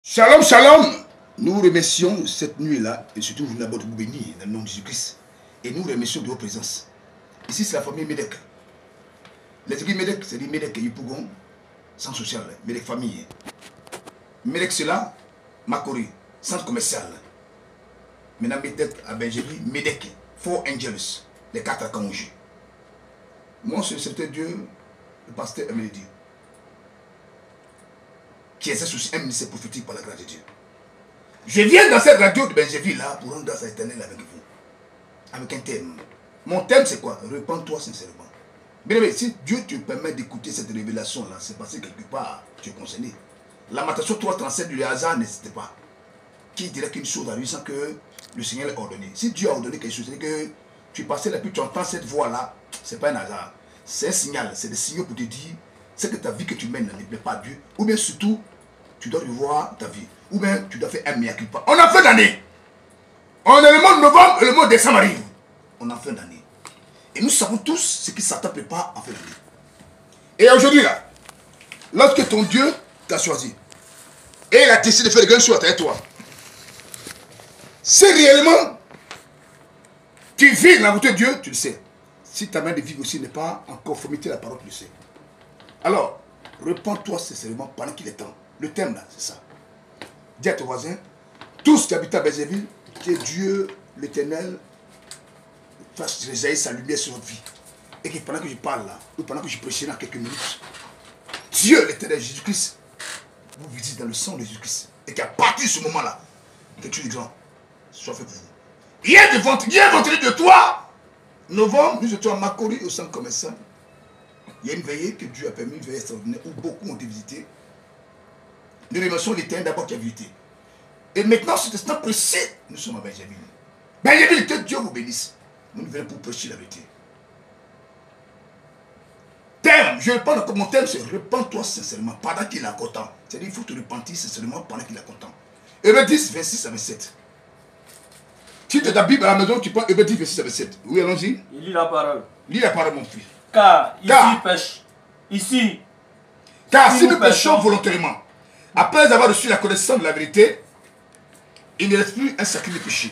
Shalom, shalom. Nous vous remercions cette nuit-là et surtout vous n'avez pas de béni dans le nom de Jésus-Christ. Et nous vous remercions de votre présence. Ici, c'est la famille Médek. Les équipes Médek, c'est des Médek et Yipougon, centre social, Médek famille. Médek, c'est là, Makori, centre commercial. Maintenant, Médek à Benjévi, Médek, Four Angels, les quatre à Kanouji. Moi, c'est le serviteur Dieu, le pasteur Amélie, qui exerce aussi un ministère prophétique par la grâce de Dieu. Je viens dans cette radio de Benjévi là pour rendre grâce à l'éternel avec vous. Avec un thème. Mon thème c'est quoi? Répands-toi sincèrement. Bien, si Dieu te permet d'écouter cette révélation là, c'est parce que quelque part tu es concerné. Lamentation 3:37 du hasard n'existe pas. Qui dirait qu'une chose arrive sans que le Seigneur l'ait ordonné? Si Dieu a ordonné quelque chose, c'est que tu passais là puis tu entends cette voix là, c'est pas un hasard. C'est un signal, c'est des signaux pour te dire c'est que ta vie que tu mènes ne plaît pas à Dieu, ou bien surtout, tu dois revoir ta vie, ou bien tu dois faire un mea culpa. On a fin d'année. On est le mois de novembre et le mois de décembre arrive. On a fin d'année. Et nous savons tous ce qui Satan prépare en fin d'année. Et aujourd'hui là, lorsque ton Dieu t'a choisi, et il a décidé de faire de grandes choses avec toi, si réellement tu vis dans la volonté de Dieu, tu le sais. Si ta main de vivre aussi n'est pas en conformité à la parole, tu le sais. Alors, répands-toi sincèrement pendant qu'il est temps. Le thème là, c'est ça. Dis à ton voisin, tous qui habitent à Bézéville, que Dieu, l'Éternel, fasse réjaillir sa lumière sur votre vie. Et que pendant que je parle là, ou pendant que je prêcherai dans quelques minutes, Dieu, l'Éternel, Jésus-Christ, vous visite dans le sang de Jésus-Christ. Et qu'à partir de ce moment-là, que tu es grand, soit fait pour vous. Hier, vendredi de toi, novembre, nous étions à Makori au centre commercial. Il y a une veillée que Dieu a permis, une veillée extraordinaire où beaucoup ont été visités. Nous remercions l'Éternel d'abord qui a visité. Et maintenant, cet instant précis, nous sommes à Benjéville. Benjéville, que Dieu vous bénisse. Nous venons pour prêcher la vérité. Thème, je réponds comme mon thème, c'est repens-toi sincèrement pendant qu'il est encore temps. C'est-à-dire il faut te repentir sincèrement pendant qu'il est encore temps. Hébreux 10, 26 à 27. Si tu as ta Bible à la maison, tu prends Hébreux 10, 26 à 27. Oui, allons-y. Il lit la parole. Lis la parole, mon fils. Car si nous péchons volontairement, après avoir reçu la connaissance de la vérité, il ne reste plus un sacré de péché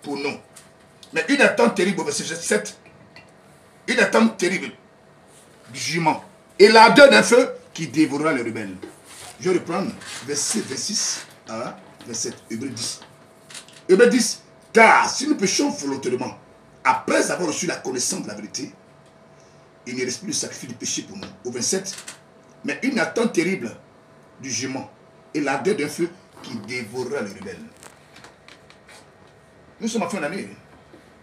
pour nous. Mais une attente terrible, au verset 7, une attente terrible du jugement et l'ardeur d'un feu qui dévorera les rebelles. Je reprends verset 26 à 27, Hébreux 10. Hébreux 10, car si nous péchons volontairement, après avoir reçu la connaissance de la vérité, il ne reste plus de sacrifice de péché pour nous. Au 27, mais une attente terrible du jugement et l'ardeur d'un feu qui dévorera les rebelles. Nous sommes en fin d'année.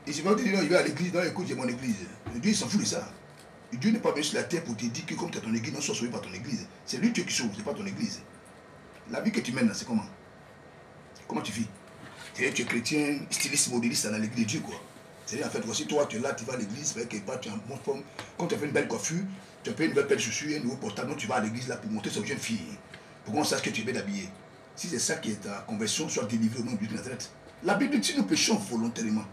Et je vais dire, non, il va à l'église, non, écoute, j'ai mon église. Dieu, il s'en fout de ça. Dieu n'est pas venu sur la terre pour te dire que comme tu as ton église, non, sois sauvé par ton église. C'est lui Dieu qui sauve, ce n'est pas ton église. La vie que tu mènes, c'est comment? Comment tu vis? Tu es chrétien, styliste, modéliste dans l'église de Dieu, quoi. C'est-à-dire, en fait, voici toi, tu es là, tu vas à l'église, quelque part, tu as un bon forme. Quand tu as fait une belle coiffure, tu as fait une belle paire de chaussures, un nouveau portable, tu vas à l'église là pour montrer sa jeune fille. Pour qu'on sache que tu es bien habillé. Si c'est ça qui est ta conversion, soit délivré au nom de Dieu de Nazareth. La Bible dit nous péchons volontairement.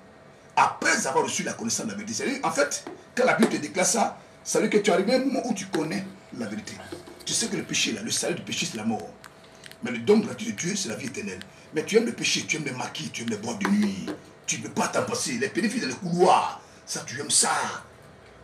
Après avoir reçu la connaissance de la vérité. C'est-à-dire, en fait, quand la Bible te déclare ça, ça veut dire que tu arrives à un moment où tu connais la vérité. Tu sais que le péché, là, le salaire du péché, c'est la mort. Mais le don gratuit de Dieu, c'est la vie éternelle. Mais tu aimes le péché, tu aimes les maquis, tu aimes les boîtes de nuit. Tu ne peux pas t'en passer. Les pédophiles dans les couloirs, ça, tu aimes ça.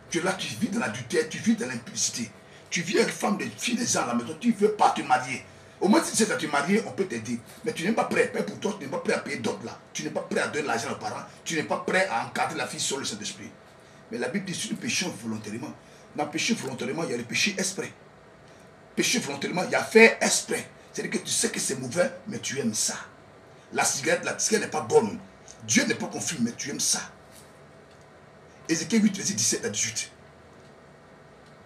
Tu es là, tu vis dans l'adultère, tu vis dans l'impudicité. Tu vis avec femme, des filles, des gens à la maison, tu ne veux pas te marier. Au moins, si tu sais que tu es marié, on peut t'aider. Mais tu n'es pas prêt. Mais pour toi, tu n'es pas prêt à payer d'autres là. Tu n'es pas prêt à donner l'argent aux parents. Tu n'es pas prêt à encadrer la fille sur le Saint-Esprit. Mais la Bible dit si nous péchons volontairement. Dans le péché volontairement, il y a le péché exprès. Péché volontairement, il y a fait exprès. C'est-à-dire que tu sais que c'est mauvais, mais tu aimes ça. La cigarette n'est pas bonne. Dieu n'est pas confus, mais tu aimes ça. Ézéchiel 8, verset 17 à 18.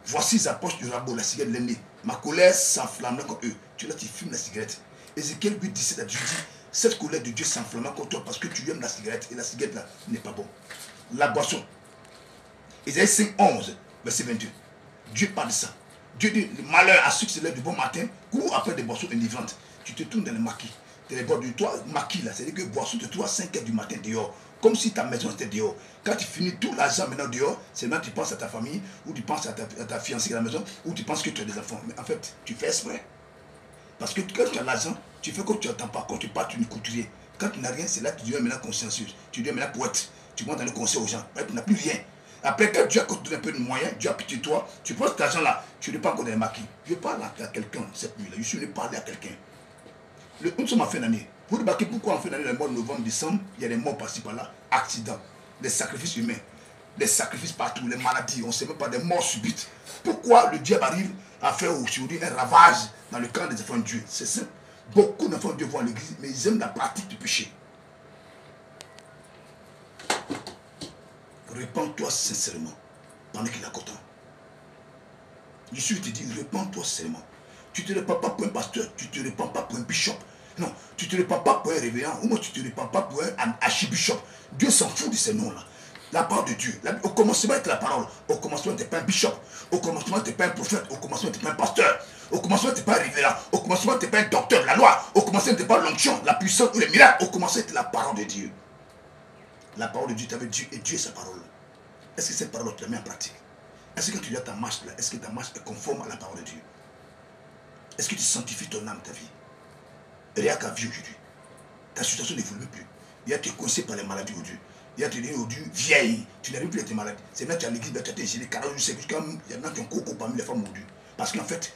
Voici ils approchent du rabot, la cigarette de l'ennemi. Ma colère s'enflammera contre eux. Tu là, tu fumes la cigarette. Ézéchiel 8, 17 à 18. Cette colère de Dieu s'enflammera contre toi parce que tu aimes la cigarette. Et la cigarette là n'est pas bon. La boisson. Ésaïe 5, 11, verset 22. Dieu parle de ça. Dieu dit, le malheur à ceux qui se lèvent du bon matin, courent après des boissons enivrantes. Tu te tournes dans les maquis. Tu les bois de toi, maquis là, c'est-à-dire que boisson de toi à 5 h du matin dehors. Comme si ta maison était dehors. Quand tu finis tout l'argent maintenant dehors, c'est maintenant que tu penses à ta famille, ou tu penses à ta fiancée à la maison, ou tu penses que tu as des enfants. Mais en fait, tu fais exprès. Parce que quand tu as l'argent, tu fais comme tu n'entends pas. Quand tu pars, tu n'écoutes rien. Quand tu n'as rien, c'est là que tu deviens maintenant consciencieux. Tu deviens maintenant poète. Tu montes dans le conseil aux gens. Tu n'as plus rien. Après, quand Dieu a donné un peu de moyens, Dieu a pitié de toi, tu prends cet argent-là, tu n'es pas encore dans les maquis. Je parle à quelqu'un cette nuit-là. Je suis venu parler à quelqu'un. Nous sommes en fin d'année. Vous remarquez pourquoi en fin d'année, le mois de novembre, décembre, il y a des morts par-ci par-là, accidents, des sacrifices humains, des sacrifices partout, les maladies, on ne sait même pas, des morts subites. Pourquoi le diable arrive à faire aujourd'hui un ravage dans le camp des enfants de Dieu? C'est simple. Beaucoup d'enfants de Dieu vont à l'église, mais ils aiment la pratique du péché. Répands-toi sincèrement pendant qu'il est content. Je suis te dis, répands-toi sincèrement. Tu ne te répands pas pour un pasteur, tu ne te répands pas pour un bishop. Non, tu ne te répands pas pour un révérend, ou moi tu ne te répands pas pour un archibishop. Dieu s'en fout de ces noms-là. La parole de Dieu. Au commencement était la parole. Au commencement, tu n'étais pas un bishop. Au commencement, tu n'étais pas un prophète. Au commencement, tu n'étais pas un pasteur. Au commencement, tu n'étais pas un révérend. Au commencement, tu n'étais pas un docteur de la loi. Au commencement, tu n'étais pas l'onction, la puissance ou les miracles. Au commencement, c'était la parole de Dieu. La parole de Dieu, tu avais Dieu et Dieu est sa parole. Est-ce que cette parole, tu la mets en pratique? Est-ce que quand tu as ta marche là, est-ce que ta marche est conforme à la parole de Dieu? Est-ce que tu sanctifies ton âme, ta vie? Rien qu'à vie aujourd'hui. Ta situation n'évolue plus. Il y a été coincé par les maladies aujourd'hui. Il y a été dit aujourd'hui, vieille, tu n'arrives plus à tes maladies. C'est maintenant que tu as l'église, tu as été gêné, car je sais qu'il y en a qui ont coco parmi les femmes aujourd'hui. Parce qu'en fait,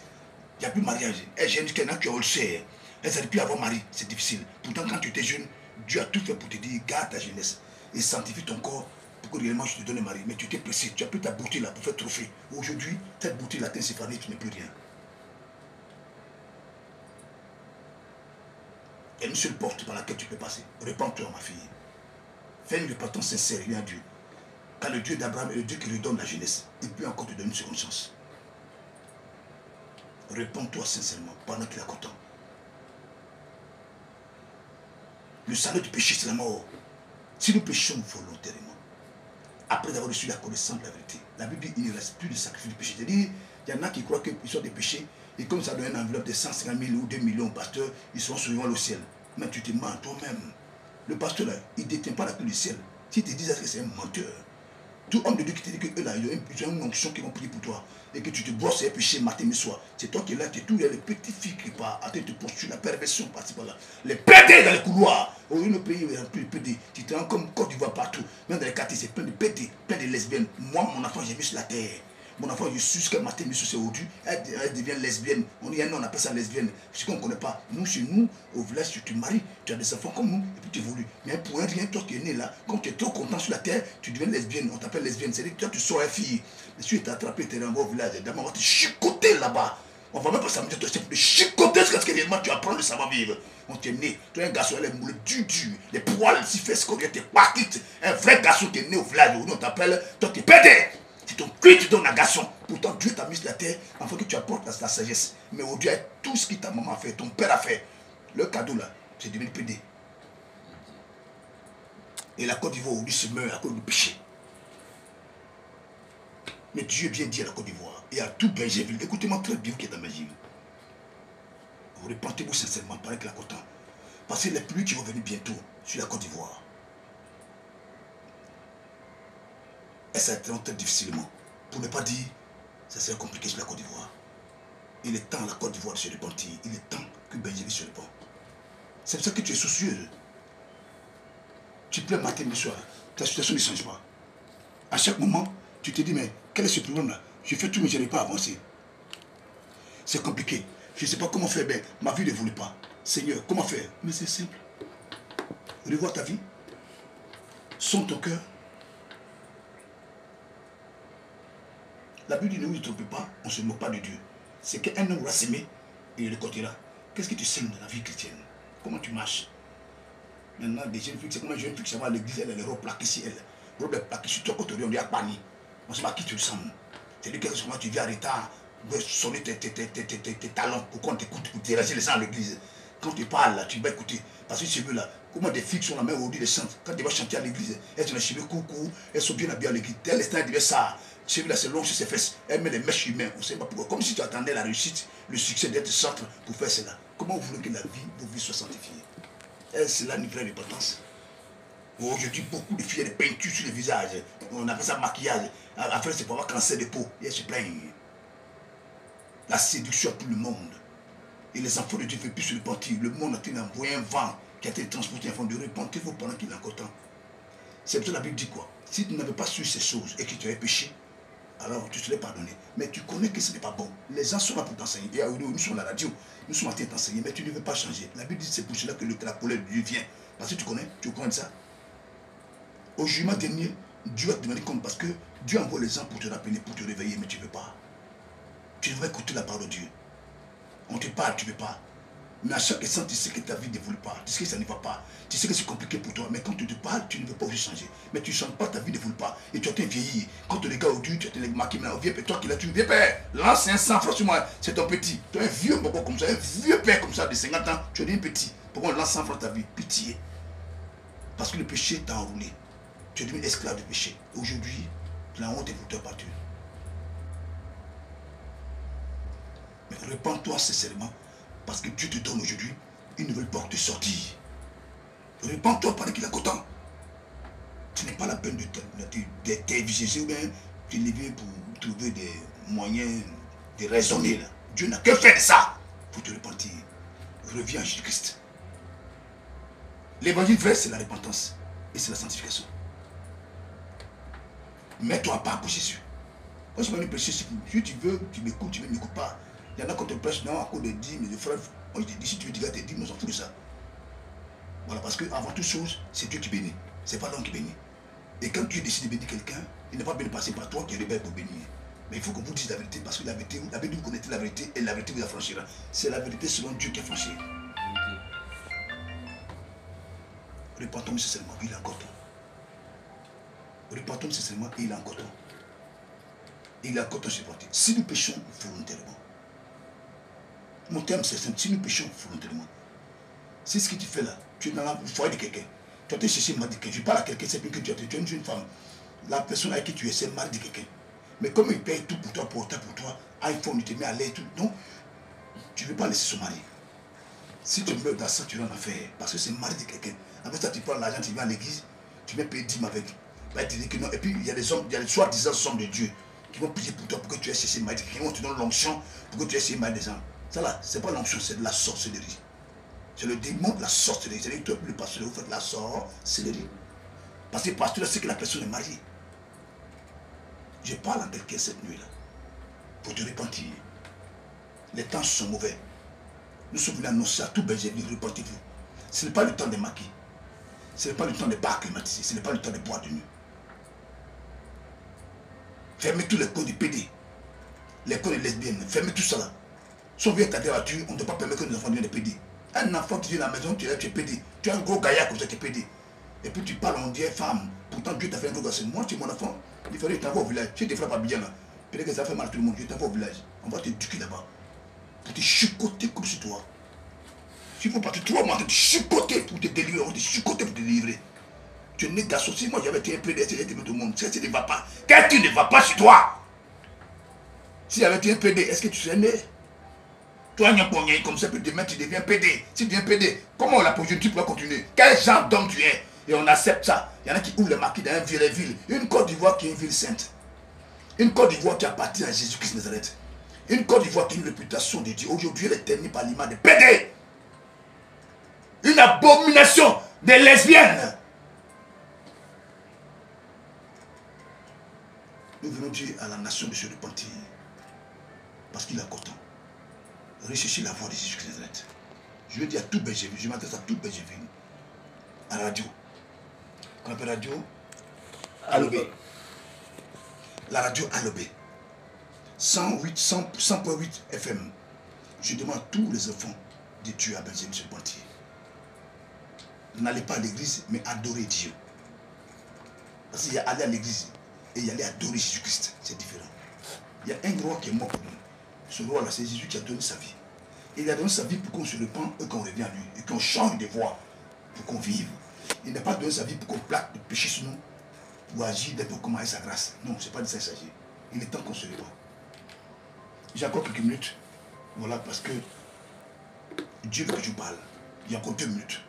il n'y a plus de mariage. Elles gênent qu'il y en a qui ont le sait. Elles n'arrivent plus à avoir mari, c'est difficile. Pourtant, quand tu étais jeune, Dieu a tout fait pour te dire, garde ta jeunesse et sanctifie ton corps pour que réellement je te donne un mari. Mais tu t'es pressé, tu as pris ta beauté là pour faire trophée. Aujourd'hui, cette beauté là t'inséparée, tu n'es plus rien. Il y a une seule porte par laquelle tu peux passer. Répands-toi, ma fille. Fais une repentance sincère, viens à Dieu. Car le Dieu d'Abraham est le Dieu qui redonne la jeunesse. Il peut encore te donner une seconde chance. Répands-toi sincèrement pendant qu'il est content. Le salut du péché, c'est la mort. Si nous péchons volontairement, après avoir reçu la connaissance de la vérité, la Bible dit qu'il ne reste plus de sacrifice du péché. C'est-à-dire, il y en a qui croient qu'ils sont des péchés, et comme ça donne une enveloppe de 150 000 ou 2 millions au pasteur, ils seront souvent au ciel. Mais tu te mens toi-même. Le pasteur là, il ne détient pas la clé du ciel. Si tu te dis que c'est un menteur, tout homme de Dieu qui te dit qu'eux là, ils ont une onction qui vont prier pour toi, et que tu te brosses les péchés matin et soir, c'est toi qui es là, tu es tout, il y a les petites filles qui partent, à te poursuivre, la perversion par-ci par-là, les pédés dans les couloirs. Au lieu de pays, il y a plus de pédés. Tu te rends comme Côte d'Ivoire partout, même dans les quartiers, c'est plein de pédés, plein de lesbiennes. Moi, mon enfant, j'ai vu sur la terre. Mon enfant, je suis jusqu'à matin, mais c'est aujourd'hui, elle devient lesbienne. On dit, non, on appelle ça lesbienne. Ce qu'on ne connaît pas. Nous, chez nous, au village, tu te maries, tu as des enfants comme nous, et puis tu évolues. Mais pour un rien, toi qui es né là, quand tu es trop content sur la terre, tu deviens lesbienne. On t'appelle lesbienne. C'est-à-dire que toi, tu sors une fille. Mais si tu t'es attrapé, tu es renvoyé au village, d'abord, on va te chicoter là-bas. On va même pas s'amuser, c'est pour te chicoter jusqu'à ce que réellement tu apprends le savoir-vivre. On t'est né, tu es un garçon, les moules dur, les poils, si fait ce qu'on vient, t'es paquite. Un vrai garçon qui est né au village, où on t'appelle, toi tu es pédé. C'est ton cul, tu donnes un garçon. Pourtant, Dieu t'a mis sur la terre afin que tu apportes la sagesse. Mais aujourd'hui, tout ce que ta maman a fait, ton père a fait, le cadeau là, c'est devenu pédé. Et la Côte d'Ivoire aujourd'hui se meurt à cause du péché. Mais Dieu vient dire à la Côte d'Ivoire et à tout Benjéville, écoutez-moi très bien qui est dans Benjéville. Repentez-vous sincèrement, pendant qu'il est content. Parce que les pluies qui vont venir bientôt sur la Côte d'Ivoire. Et ça va être très difficilement. Pour ne pas dire, ça serait compliqué sur la Côte d'Ivoire. Il est temps à la Côte d'Ivoire de se repentir. Il est temps que Benjéville se repente. C'est pour ça que tu es soucieux. Tu pleures matin et soir. Ta situation ne change pas. À chaque moment, tu te dis, mais quel est ce problème-là? Je fais tout, mais je n'arrive pas à avancer. C'est compliqué. Je ne sais pas comment faire. Ben, ma vie ne voulait pas. Seigneur, comment faire? Mais c'est simple. Revois ta vie. Sonde ton cœur. La Bible dit ne vous trompez pas, on ne se moque pas de Dieu. C'est qu'un homme va s'aimer et il le côté-là. Qu'est-ce que tu sèmes dans la vie chrétienne? Comment tu marches? Maintenant, des jeunes filles, c'est comme une jeune fille qui s'en va à l'église, elle a les robes plaquées ici, elle. Robe plaquée sur toi, quand on dit à Pani. On ne sait pas qui tu ressembles. C'est lui qui tu viens en retard, tu sonner tes talons pour qu'on t'écoute, pour déranger les gens à l'église. Quand tu parles là, tu vas écouter. Parce que ces cheveux là, comment des filles qui sont la main aujourd'hui, les chantent. Quand tu vas chanter à l'église, elles ont les cheveux courts, elles sont bien habillées à l'église. Tel instant, elles disaient ça. Ces cheveux là, c'est long sur ses fesses. Elle met les mèches humaines. On ne sait pas pourquoi. Comme si tu attendais la réussite, le succès d'être centre pour faire cela. Comment vous voulez que la vie, vos vies soient sanctifiées? C'est là une vraie repentance. Aujourd'hui, beaucoup de filles ont des peintures sur le visage. On appelle ça maquillage. Après, c'est pour avoir cancer de peau. Et elles se plaignent. La séduction pour le monde. Et les enfants de Dieu ne veulent plus se repentir. Le monde a envoyé un vent qui a été transporté afin de repentir-vous pendant qu'il est encore temps. C'est pour ça que la Bible dit quoi? Si tu n'avais pas su ces choses et que tu avais péché, alors tu serais pardonné. Mais tu connais que ce n'est pas bon. Les gens sont là pour t'enseigner. Nous sommes à la radio, nous sommes en train de t'enseigner, mais tu ne veux pas changer. La Bible dit que c'est pour cela que la colère de Dieu vient. Parce que tu connais ça. Au jugement dernier, Dieu va te demander compte parce que Dieu envoie les gens pour te rappeler, pour te réveiller, mais tu ne veux pas. Tu devrais écouter la parole de Dieu. On te parle, tu ne veux pas. Mais à chaque instant, tu sais que ta vie ne dévoile pas. Tu sais que ça ne va pas. Tu sais que c'est compliqué pour toi. Mais quand tu te parles, tu ne veux pas aussi changer. Mais tu ne changes pas, ta vie ne dévoile pas. Et tu as été vieilli. Quand tu regardes au-dessus, tu as été marqué maintenant. Vieux père, toi qui l'as tué, vieux père. L'ancien sang, franchement, c'est ton petit. Tu es un vieux bobo comme ça, un vieux père comme ça de 50 ans. Tu es devenu petit. Pourquoi on lance 100 francs ta vie? Pitié. Parce que le péché t'a enroulé. Tu es devenu esclave du péché. Aujourd'hui, la honte est pour toi partout. Mais répands-toi sincèrement. Parce que Dieu te donne aujourd'hui une nouvelle porte de sortie. Répands-toi pendant qu'il a content. Ce n'est pas la peine de t'exiger ou bien de lever pour trouver des moyens de raisonner. Là. Dieu n'a que fait de ça pour te repentir. Reviens à Jésus-Christ. L'évangile vrai, c'est la repentance et c'est la sanctification. Mets-toi à part pour Jésus. Moi, je vais me prêcher. Si tu veux, tu m'écoutes, tu ne m'écoutes pas. Il y en a qui te prêchent non, à cause de dîmes, de frères. Moi, je te dis, si tu veux dire tes dîmes, on s'en fout de ça. Voilà, parce qu'avant toute chose, c'est Dieu qui bénit. Ce n'est pas l'homme qui bénit. Et quand Dieu décide de bénir quelqu'un, il n'est pas bien de passer par toi qui est rebelle pour bénir. Mais il faut qu'on vous dise la vérité, parce que la vérité, la Bible, vous connaissez la vérité, et la vérité vous affranchira. C'est la vérité selon Dieu qui a franchi. Repentons nécessairement, il est encore temps. Repentons nécessairement, il est encore temps. Il est encore temps de se repentir. Si nous péchons volontairement, mon terme c'est simple, si nous péchons volontairement, c'est ce que tu fais là, tu es dans le foyer de quelqu'un, tu as été chercher le mari de quelqu'un, je parle à quelqu'un, c'est plus que tu es une jeune femme, la personne avec qui tu es, c'est le mari de quelqu'un. Mais comme il paye tout pour toi, iPhone, il te met à l'air, tout, non, tu ne veux pas laisser son mari. Si tu meurs dans ça, tu vas en affaire, parce que c'est le mari de quelqu'un. Après ça, tu prends l'argent, tu vas à l'église, tu viens payer 10 avec. Bah, tu dis que non. Et puis, il y a des hommes, il y a des soi-disant hommes de Dieu qui vont prier pour toi pour que tu aies cessé le mari de quelqu'un, qui vont te donner l'onction pour que tu aies cessé le mari des gens. Ça là, c'est pas l'onction, c'est de la sorcellerie. C'est le démon de la sorcellerie. C'est-à-dire que le pasteur, vous faites la sorcellerie. Parce que le pasteur sait que la personne est mariée. Je parle à quelqu'un cette nuit-là. Pour te repentir. Les temps sont mauvais. Nous sommes venus annoncer à tout berger, repentez-vous. Ce n'est pas le temps des maquis. Ce n'est pas le temps des bars climatisés. Ce n'est pas le temps de boire de nuit. Fermez tous les coins de PD. Les coins de lesbiennes. Fermez tout ça là. Si on vient ta voiture, on ne doit pas permettre que nos enfants viennent de PD. Un enfant qui vient à la maison, tu es PD. Tu es un gros gaillard comme ça, tu es PD. Et puis tu parles, on dit femme. Pourtant Dieu t'a fait un gros garçon. Moi, tu es mon enfant. Il fallait que tu t'envoies au village. Tu te frappes pas bien là. Peut-être que ça fait mal à tout le monde. Je t'envoie au village. On va te éduquer là-bas. Pour te chicoter comme sur toi. S'il faut partir 3 mois, te chicoter pour te délivrer. On va te chicoter pour te délivrer. Tu es né d'associer. Moi, j'avais été un PD. Tu es tout le monde. Ça, tu ne va pas. Qu'est-ce que tu ne vas pas sur toi? Si j'avais été un PD, est-ce que tu serais né? Toi, comme ça, demain tu deviens PD. Si tu deviens PD, comment la prochaine tu pourras continuer? Quel genre d'homme tu es? Et on accepte ça. Il y en a qui ouvrent les marquis dans une vieille ville. Une Côte d'Ivoire qui est une ville sainte. Une Côte d'Ivoire qui appartient à Jésus-Christ Nazareth. Une Côte d'Ivoire qui a une réputation de Dieu. Aujourd'hui, elle est ternie par l'image de PD. Une abomination des lesbiennes. Nous venons dire à la nation de se repentir. Parce qu'il est content. Recherchez la voix de Jésus-Christ Nazareth. Je veux dire à tout berger, je m'adresse à tout berger à la radio. Qu'on appelle radio Alobé. La radio Alobé. 100.8 FM. Je demande à tous les enfants de Dieu à berger se repentir. N'allez pas à l'église, mais adorez Dieu. Parce qu'il y a aller à l'église et il y a aller adorer Jésus-Christ. C'est différent. Il y a un roi qui est mort pour nous. Ce roi-là, c'est Jésus qui a donné sa vie. Il a donné sa vie pour qu'on se repente et qu'on revienne à lui. Et qu'on change de voie pour qu'on vive. Il n'a pas donné sa vie pour qu'on plaque le péché sur nous. Pour agir pour commander sa grâce. Non, ce n'est pas de ça qu'il s'agit. Il est temps qu'on se repente. J'ai encore quelques minutes. Voilà, parce que Dieu veut que je parle. Il y a encore 2 minutes.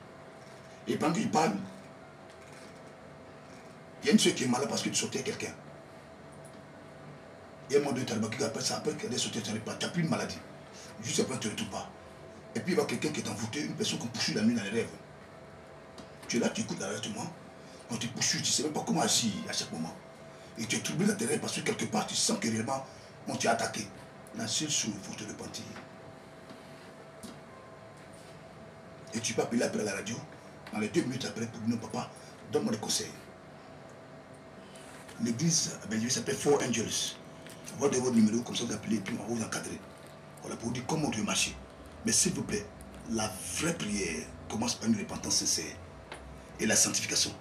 Et pendant qu'il parle, il y a une soeur qui est malade parce que tu sortais quelqu'un. Il y a un moment donné, qui appelle ça, après qu'elle est sortie, tu n'as plus une maladie. Juste après, tu ne retournes pas. Et puis il y a quelqu'un qui est envoûté, une personne qu'on poursuit la nuit dans les rêves. Tu es là, tu écoutes l'arrêtement. On te poursuit, tu ne sais même pas comment agir à chaque moment. Et tu es troublé dans tes rêves parce que quelque part, tu sens que réellement, on t'a attaqué. La seule chose, il faut te repentir. Et tu peux appeler après à la radio, dans les 2 minutes après, pour dire non, papa, donne-moi des conseils. L'église à Benjamin s'appelle Four Angels. Vous avez votre numéro, comme ça vous appelez, et puis on va vous encadrer. Voilà, pour vous dire comment on doit marcher. Mais s'il vous plaît, la vraie prière commence par une repentance sincère. Et la sanctification.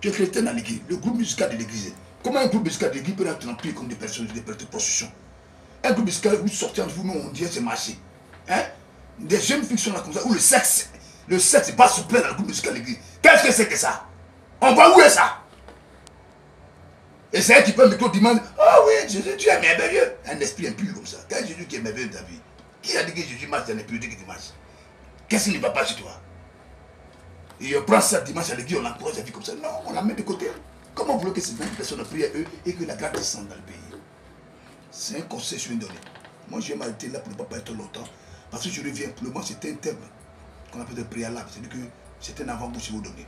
Tu es chrétien dans l'église, le groupe musical de l'église. Comment un groupe musical de l'église peut être rempli comme des personnes, des prostitution? Un groupe musical, vous sortez entre vous, nous on dit c'est marché. Hein? Des jeunes filles sont là comme ça, où le sexe n'est pas souple dans le groupe musical de l'église. Qu'est-ce que c'est que ça? On va où est ça? Et c'est elle qui peut me demander, ah oui, Jésus, tu es merveilleux. Un esprit impur comme ça. Quand Jésus qui est merveilleux dans ta vie, qui a dit que Jésus marche dans l'impureté que tu marches? Qu'est-ce qui ne va pas chez toi? Et on prend ça dimanche à l'église, on encourage la vie comme ça. Non, on la met de côté. Comment vous voulez que ces mêmes personnes prient à eux et que la grâce descende dans le pays? C'est un conseil que je viens de donner. Moi, je vais m'arrêter là pour ne pas être longtemps. Parce que je reviens, pour le moment, c'était un thème qu'on appelle de préalable. C'est-à-dire que c'est un avant-goût que je vais vous donner.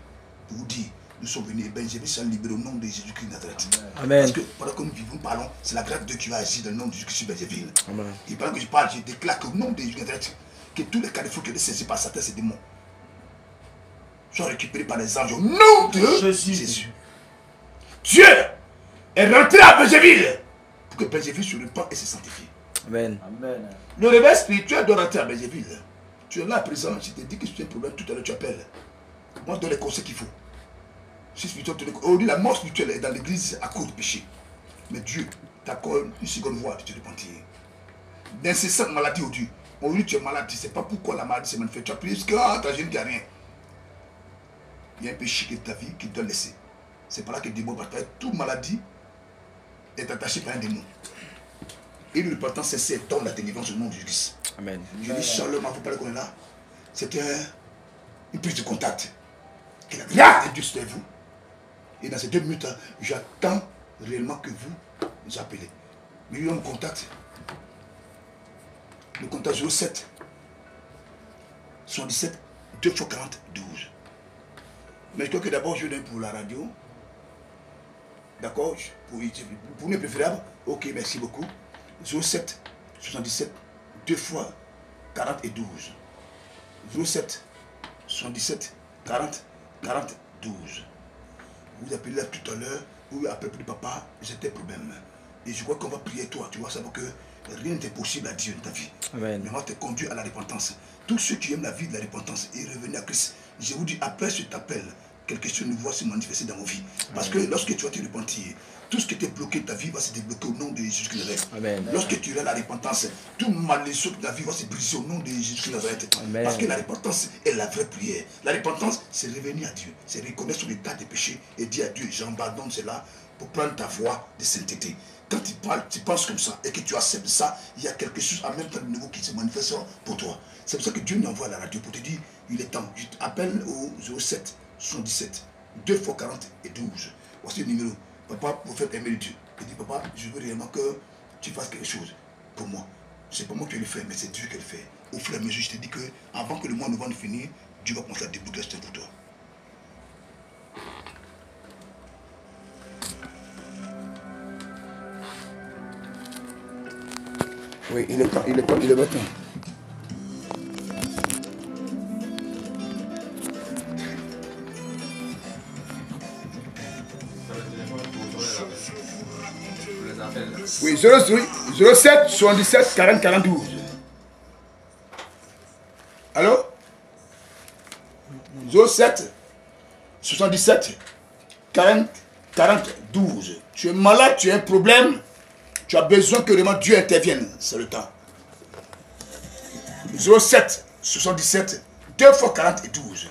Pour vous dire, nous sommes venus, et ben, je vais s'en libérer au nom de Jésus-Christ de Nazareth. Amen. Parce que pendant que nous vivons, nous parlons, c'est la grâce de Dieu qui va agir dans le nom de Jésus-Christ de Benjaville. Et pendant que je parle, je déclare qu'au nom de Jésus-Christ de Nazareth, que tous les carrefours qui étaient saisis par Satan, ces démons, soient récupérés par les anges au nom de Jésus. Dieu est rentré à Benjaville pour que Benjaville se repente et se sanctifie. Amen. Amen. Le réveil spirituel doit rentrer à Benjaville. Tu es là à présent, je t'ai dit que si tu as un problème, tout à l'heure tu appelles. Moi je donne les conseils qu'il faut. Si spirituel, aujourd'hui la mort spirituelle est dans l'église à cause du péché. Mais Dieu t'accorde une seconde voie de te repentir. D'incessantes maladies aujourd'hui. Aujourd'hui tu es malade, tu ne sais pas pourquoi la maladie s'est manifestée. Tu as prié parce que ta gêne, il n'y a rien. Il y a un péché qui est ta vie qui doit laisser. C'est par là que le démon va travailler. Toute maladie est attachée par un démon. Et le repentance sincère donne la délivrance au nom de Jésus. Amen. Je dis seulement, vous parlez qu'on est là. C'était une prise de contact. Que la grâce de Dieu soit vous. Et dans ces 2 minutes, j'attends réellement que vous nous appelez. Mais il y a un contact. Le contact 07 77 2 x 40 12. Mais je crois que d'abord je donne pour la radio. D'accord? Pour nous préférable. Ok, merci beaucoup. 07 77 2 x 40 et 12. 07 77 40 40 12. Vous appelez là tout à l'heure, vous appelez pour le papa, c'était problème. Et je crois qu'on va prier toi, tu vois, ça veut que rien n'est possible à Dieu dans ta vie. Amen. Mais on va te conduire à la repentance. Tous ceux qui aiment la vie de la repentance et revenir à Christ, je vous dis, après cet appel, quelque chose nous voit se manifester dans vos vies. Parce que lorsque tu vas te repentir, tout ce qui était bloqué de ta vie va se débloquer au nom de Jésus-Christ. Lorsque tu auras la repentance, tout malédiction de ta vie va se briser au nom de Jésus-Christ. Parce que la repentance est la vraie prière. La repentance, c'est revenir à Dieu. C'est reconnaître son état de péché et dire à Dieu, j'abandonne cela pour prendre ta voie de sainteté. Quand tu parles, tu penses comme ça et que tu acceptes ça, il y a quelque chose en même temps de nouveau qui se manifeste pour toi. C'est pour ça que Dieu nous envoie à la radio pour te dire, il est temps. Je t'appelle au 07 77 2 x 40 et 12. Voici le numéro. Papa, vous faites aimer Dieu. Il dit, papa, je veux réellement que tu fasses quelque chose pour moi. C'est pas moi qui le fais, mais c'est Dieu qui le fait. Au fur et à mesure, je te dis que avant que le mois de novembre finisse, Dieu va commencer à débloquer ce pour toi. Oui, il est temps, il est temps, il est temps. Oui, 07 77 40 42. Allô? 07 77 40 40 12. Tu es malade, tu as un problème, tu as besoin que vraiment Dieu intervienne. C'est le temps. 07 77 2 x 40 et 12.